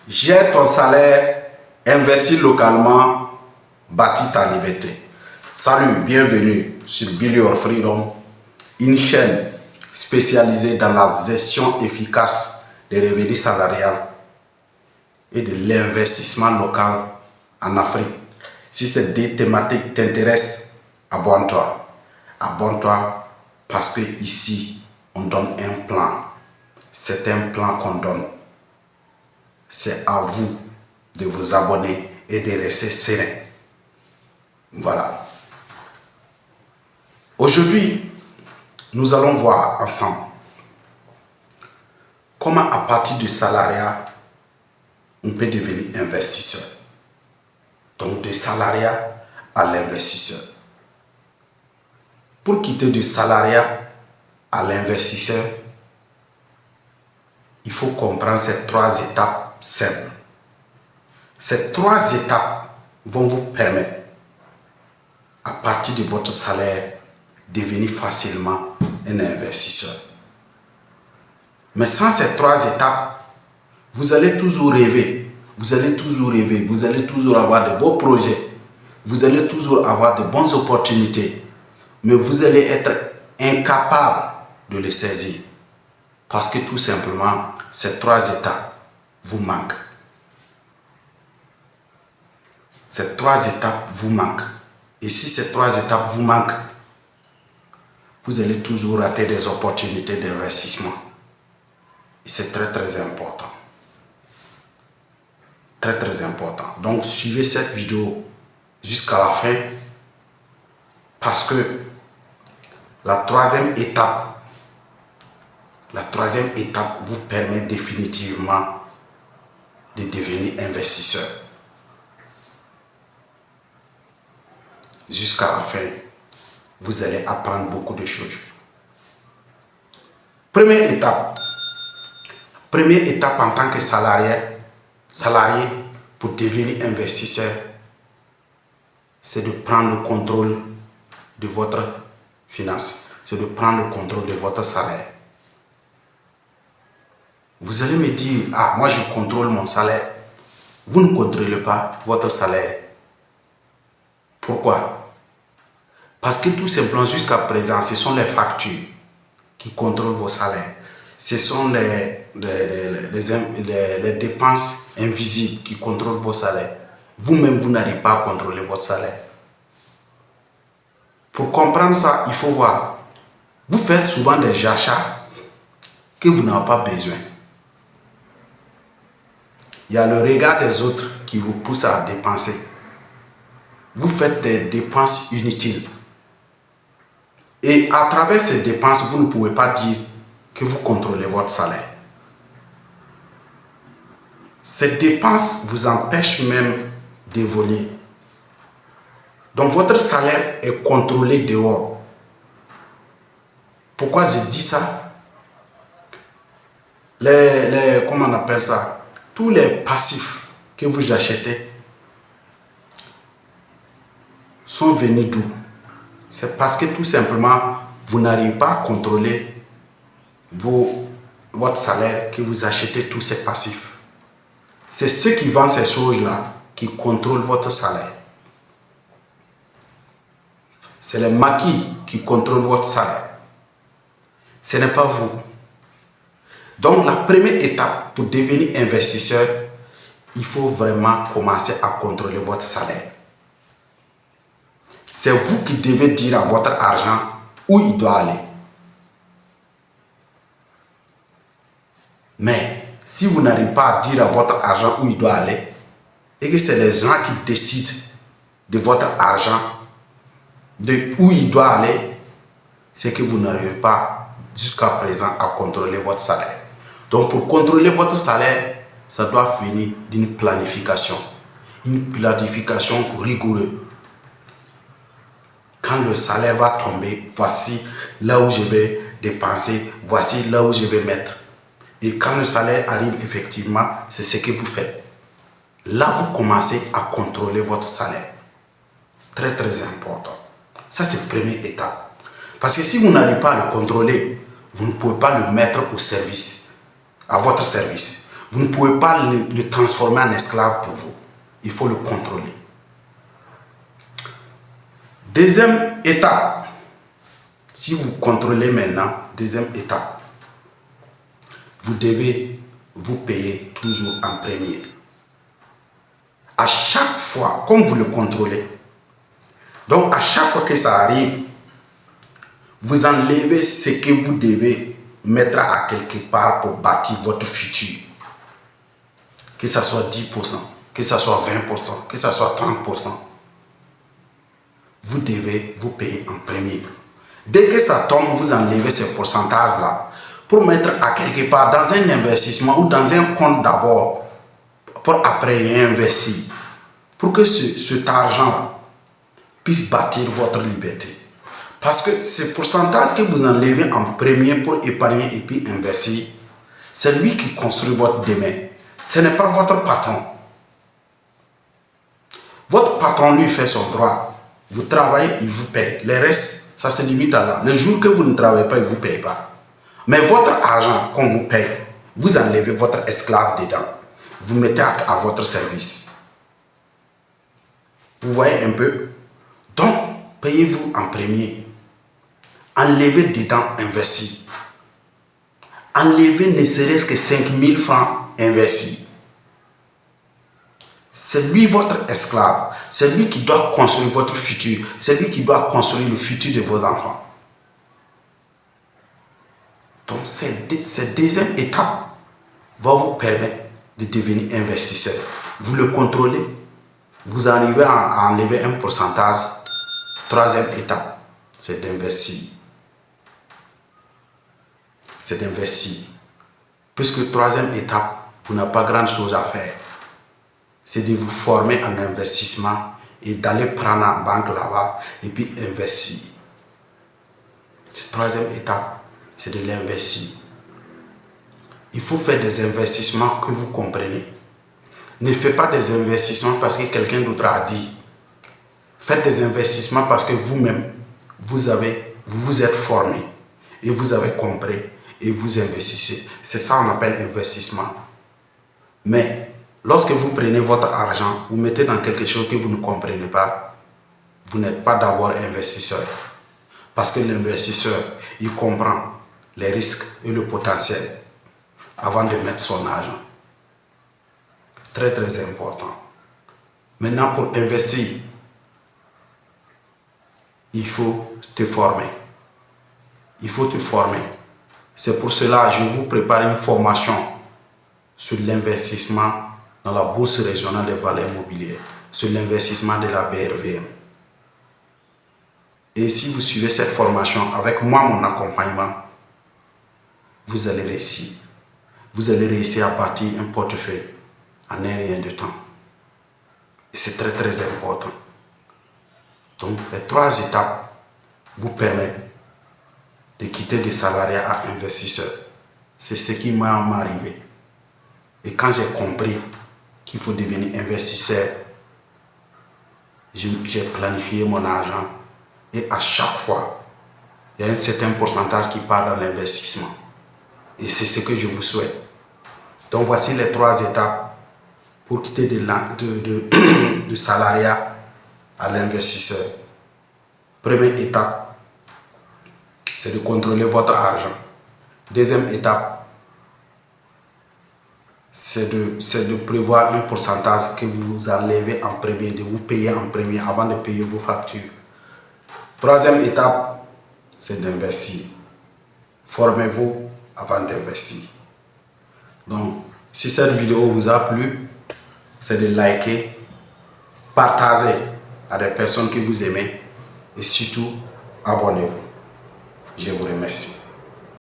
Gère ton salaire, investis localement, bâtis ta liberté. Salut, bienvenue sur Build Your Freedom, une chaîne spécialisée dans la gestion efficace des revenus salariales et de l'investissement local en Afrique. Si ces deux thématiques t'intéressent, abonne-toi. Abonne-toi parce que ici, on donne un plan. C'est un plan qu'on donne. C'est à vous de vous abonner et de rester serein. Voilà. Aujourd'hui, nous allons voir ensemble comment à partir du salariat, on peut devenir investisseur. Donc, de salariat à l'investisseur. Pour quitter du salariat à l'investisseur, il faut comprendre ces trois étapes simples. Ces trois étapes vont vous permettre, à partir de votre salaire, de devenir facilement un investisseur. Mais sans ces trois étapes, vous allez toujours rêver, vous allez toujours rêver, vous allez toujours avoir de beaux projets, vous allez toujours avoir de bonnes opportunités, mais vous allez être incapable de les saisir. Parce que tout simplement, ces trois étapes vous manquent. Ces trois étapes vous manquent. Et si ces trois étapes vous manquent, vous allez toujours rater des opportunités d'investissement. Et c'est très très important. Très très important. Donc suivez cette vidéo jusqu'à la fin. Parce que la troisième étape vous permet définitivement de devenir investisseur. Jusqu'à la fin, vous allez apprendre beaucoup de choses. Première étape en tant que salarié pour devenir investisseur, c'est de prendre le contrôle de votre finance, c'est de prendre le contrôle de votre salaire. Vous allez me dire, ah, moi je contrôle mon salaire. Vous ne contrôlez pas votre salaire. Pourquoi? Parce que tout simplement, jusqu'à présent, ce sont les factures qui contrôlent vos salaires. Ce sont les dépenses invisibles qui contrôlent vos salaires. Vous-même, vous n'arrivez pas à contrôler votre salaire. Pour comprendre ça, il faut voir. Vous faites souvent des achats que vous n'avez pas besoin. Il y a le regard des autres qui vous pousse à dépenser. Vous faites des dépenses inutiles. Et à travers ces dépenses, vous ne pouvez pas dire que vous contrôlez votre salaire. Ces dépenses vous empêchent même d'évoluer. Donc votre salaire est contrôlé dehors. Pourquoi je dis ça? Comment on appelle ça? Tous les passifs que vous achetez sont venus d'où? C'est parce que tout simplement, vous n'arrivez pas à contrôler votre salaire que vous achetez tous ces passifs. C'est ceux qui vendent ces choses-là qui contrôlent votre salaire. C'est les maquis qui contrôlent votre salaire. Ce n'est pas vous. Donc la première étape pour devenir investisseur, il faut vraiment commencer à contrôler votre salaire. C'est vous qui devez dire à votre argent où il doit aller. Mais si vous n'arrivez pas à dire à votre argent où il doit aller, et que c'est les gens qui décident de votre argent, de où il doit aller, c'est que vous n'arrivez pas jusqu'à présent à contrôler votre salaire. Donc pour contrôler votre salaire, ça doit venir d'une planification. Une planification rigoureuse. Quand le salaire va tomber, voici là où je vais dépenser, voici là où je vais mettre. Et quand le salaire arrive effectivement, c'est ce que vous faites. Là, vous commencez à contrôler votre salaire. Très très important. Ça, c'est la première étape. Parce que si vous n'arrivez pas à le contrôler, vous ne pouvez pas le mettre au service, à votre service. Vous ne pouvez pas le transformer en esclave pour vous. Il faut le contrôler. Deuxième étape, si vous contrôlez maintenant, deuxième étape, vous devez vous payer toujours en premier. À chaque fois, comme vous le contrôlez, donc à chaque fois que ça arrive, vous enlevez ce que vous devez mettre à quelque part pour bâtir votre futur. Que ce soit 10%, que ce soit 20%, que ce soit 30%. Vous devez vous payer en premier. Dès que ça tombe, vous enlevez ces pourcentages-là pour mettre à quelque part dans un investissement ou dans un compte d'abord, pour après réinvestir, pour que cet argent-là puisse bâtir votre liberté. Parce que ce pourcentage que vous enlevez en premier pour épargner et puis investir, c'est lui qui construit votre demain. Ce n'est pas votre patron. Votre patron, lui, fait son droit. Vous travaillez, il vous paye. Le reste, ça se limite à là. Le jour que vous ne travaillez pas, il ne vous paye pas. Mais votre argent qu'on vous paye, vous enlevez votre esclave dedans. Vous mettez à votre service. Vous voyez un peu? Donc, payez-vous en premier. Enlevez dedans, investis. Enlevez ne serait-ce que 5 000 francs investis. C'est lui votre esclave. C'est lui qui doit construire votre futur. C'est lui qui doit construire le futur de vos enfants. Donc, cette deuxième étape va vous permettre de devenir investisseur. Vous le contrôlez. Vous arrivez à enlever un pourcentage. Troisième étape, c'est d'investir. C'est d'investir. Puisque troisième étape, vous n'avez pas grand chose à faire. C'est de vous former en investissement et d'aller prendre en banque là-bas et puis investir. Cette troisième étape, c'est de l'investir. Il faut faire des investissements que vous comprenez. Ne faites pas des investissements parce que quelqu'un d'autre a dit. Faites des investissements parce que vous-même, vous vous êtes formé et vous avez compris et vous investissez. C'est ça qu'on appelle investissement. Mais lorsque vous prenez votre argent, vous mettez dans quelque chose que vous ne comprenez pas, vous n'êtes pas d'abord investisseur. Parce que l'investisseur, il comprend les risques et le potentiel avant de mettre son argent. Très très important. Maintenant, pour investir, il faut te former. Il faut te former. C'est pour cela que je vous prépare une formation sur l'investissement dans la bourse régionale des valeurs mobilières, sur l'investissement de la BRVM. Et si vous suivez cette formation avec moi, mon accompagnement, vous allez réussir. Vous allez réussir à bâtir un portefeuille en un rien de temps. Et c'est très très important. Donc les trois étapes vous permettent de quitter de salariat à investisseur. C'est ce qui m'est arrivé. Et quand j'ai compris qu'il faut devenir investisseur, j'ai planifié mon argent. Et à chaque fois, il y a un certain pourcentage qui part dans l'investissement. Et c'est ce que je vous souhaite. Donc voici les trois étapes pour quitter de salariat à l'investisseur. Première étape, c'est de contrôler votre argent. Deuxième étape, c'est de prévoir un pourcentage que vous enlevez en premier, de vous payer en premier avant de payer vos factures. Troisième étape, c'est d'investir. Formez-vous avant d'investir. Donc, si cette vidéo vous a plu, c'est de liker, partager à des personnes que vous aimez et surtout, abonnez-vous. Je vous remercie.